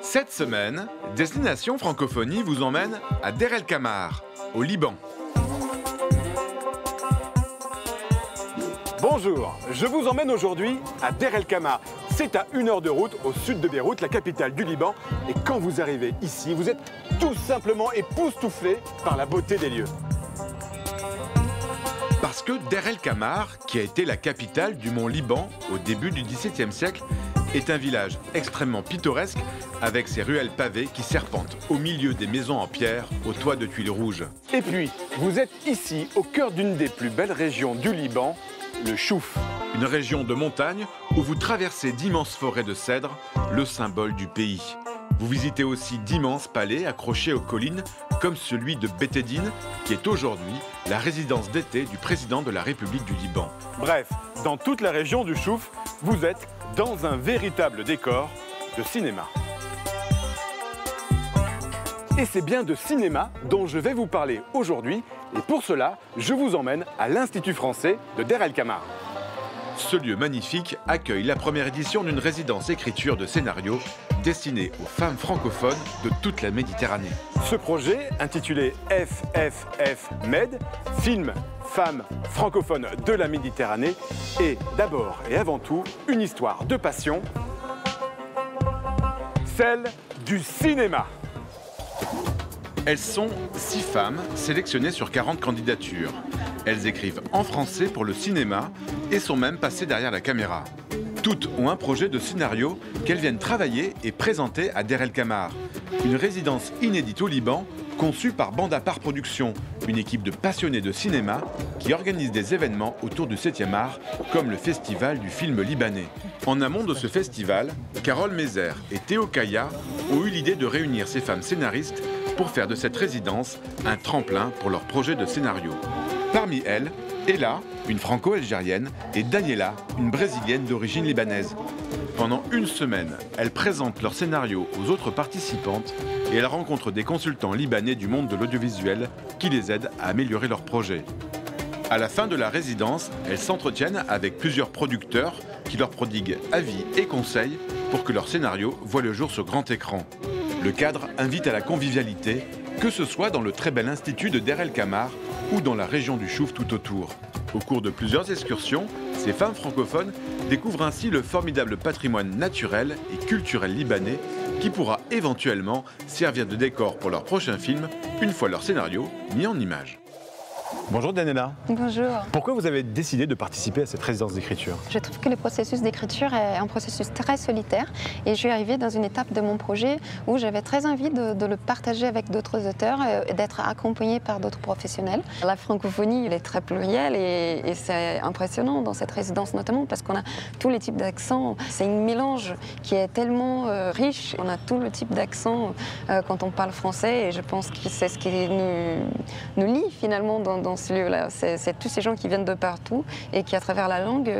Cette semaine, Destination Francophonie vous emmène à Der El Kamar, au Liban. Bonjour, je vous emmène aujourd'hui à Der El Kamar. C'est à 1 heure de route au sud de Beyrouth, la capitale du Liban. Et quand vous arrivez ici, vous êtes tout simplement époustouflé par la beauté des lieux. Parce que Der El Kamar, qui a été la capitale du mont Liban au début du XVIIe siècle, est un village extrêmement pittoresque avec ses ruelles pavées qui serpentent au milieu des maisons en pierre aux toits de tuiles rouges. Et puis, vous êtes ici au cœur d'une des plus belles régions du Liban, le Chouf. Une région de montagne où vous traversez d'immenses forêts de cèdres, le symbole du pays. Vous visitez aussi d'immenses palais accrochés aux collines, comme celui de Bet Edine, qui est aujourd'hui la résidence d'été du président de la République du Liban. Bref, dans toute la région du Chouf, vous êtes dans un véritable décor de cinéma. Et c'est bien de cinéma dont je vais vous parler aujourd'hui. Et pour cela, je vous emmène à l'Institut français de Der El Kamar. Ce lieu magnifique accueille la première édition d'une résidence écriture de scénario destinée aux femmes francophones de toute la Méditerranée. Ce projet, intitulé FFF Med, Film Femmes francophones de la Méditerranée, est d'abord et avant tout une histoire de passion, celle du cinéma. Elles sont 6 femmes sélectionnées sur 40 candidatures. Elles écrivent en français pour le cinéma et sont même passées derrière la caméra. Toutes ont un projet de scénario qu'elles viennent travailler et présenter à Der El Kamar, une résidence inédite au Liban conçue par Banda Par Productions, une équipe de passionnés de cinéma qui organise des événements autour du 7e art, comme le festival du film libanais. En amont de ce festival, Carole Mézère et Théo Kaya ont eu l'idée de réunir ces femmes scénaristes pour faire de cette résidence un tremplin pour leur projet de scénario. Parmi elles, Ella, une franco-algérienne, et Daniela, une brésilienne d'origine libanaise. Pendant une semaine, elles présentent leur scénario aux autres participantes et elles rencontrent des consultants libanais du monde de l'audiovisuel qui les aident à améliorer leur projet. À la fin de la résidence, elles s'entretiennent avec plusieurs producteurs qui leur prodiguent avis et conseils pour que leur scénario voie le jour sur grand écran. Le cadre invite à la convivialité, que ce soit dans le très bel institut de Der El Kamar ou dans la région du Chouf tout autour. Au cours de plusieurs excursions, ces femmes francophones découvrent ainsi le formidable patrimoine naturel et culturel libanais qui pourra éventuellement servir de décor pour leur prochain film une fois leur scénario mis en images. Bonjour Daniela. Bonjour. Pourquoi vous avez décidé de participer à cette résidence d'écriture? Je trouve que le processus d'écriture est un processus très solitaire et je suis arrivée dans une étape de mon projet où j'avais très envie de le partager avec d'autres auteurs et d'être accompagnée par d'autres professionnels. La francophonie, elle est très plurielle et c'est impressionnant dans cette résidence notamment parce qu'on a tous les types d'accents. C'est un mélange qui est tellement riche. On a tout le type d'accent quand on parle français et je pense que c'est ce qui nous lie finalement dans ce lieu-là. C'est tous ces gens qui viennent de partout et qui, à travers la langue,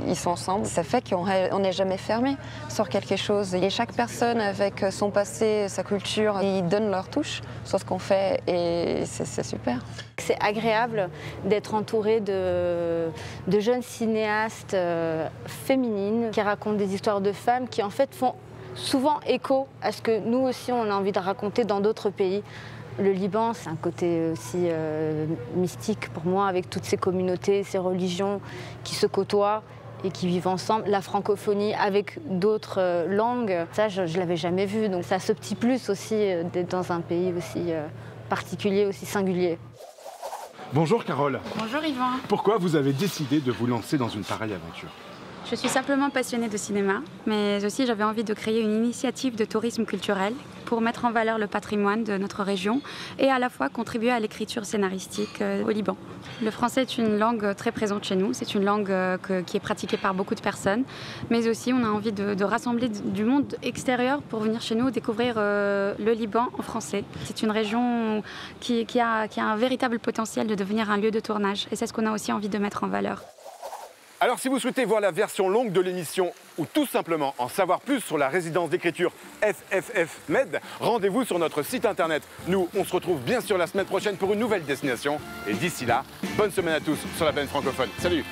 ils sont ensemble. Ça fait qu'on n'est jamais fermé sur quelque chose. Et chaque personne, avec son passé, sa culture, ils donnent leur touche sur ce qu'on fait et c'est super. C'est agréable d'être entourée de jeunes cinéastes féminines qui racontent des histoires de femmes qui, en fait, font souvent écho à ce que nous aussi, on a envie de raconter dans d'autres pays. Le Liban, c'est un côté aussi mystique pour moi, avec toutes ces communautés, ces religions qui se côtoient et qui vivent ensemble. La francophonie avec d'autres langues, ça, je ne l'avais jamais vu. Donc, ça a ce petit plus aussi d'être dans un pays aussi particulier, aussi singulier. Bonjour Carole. Bonjour Yvan. Pourquoi vous avez décidé de vous lancer dans une pareille aventure? Je suis simplement passionnée de cinéma, mais aussi j'avais envie de créer une initiative de tourisme culturel pour mettre en valeur le patrimoine de notre région et à la fois contribuer à l'écriture scénaristique au Liban. Le français est une langue très présente chez nous, c'est une langue qui est pratiquée par beaucoup de personnes, mais aussi on a envie de rassembler du monde extérieur pour venir chez nous découvrir le Liban en français. C'est une région qui a un véritable potentiel de devenir un lieu de tournage et c'est ce qu'on a aussi envie de mettre en valeur. Alors si vous souhaitez voir la version longue de l'émission ou tout simplement en savoir plus sur la résidence d'écriture FFF Med, rendez-vous sur notre site internet. Nous, on se retrouve bien sûr la semaine prochaine pour une nouvelle destination. Et d'ici là, bonne semaine à tous sur la plaine francophone. Salut!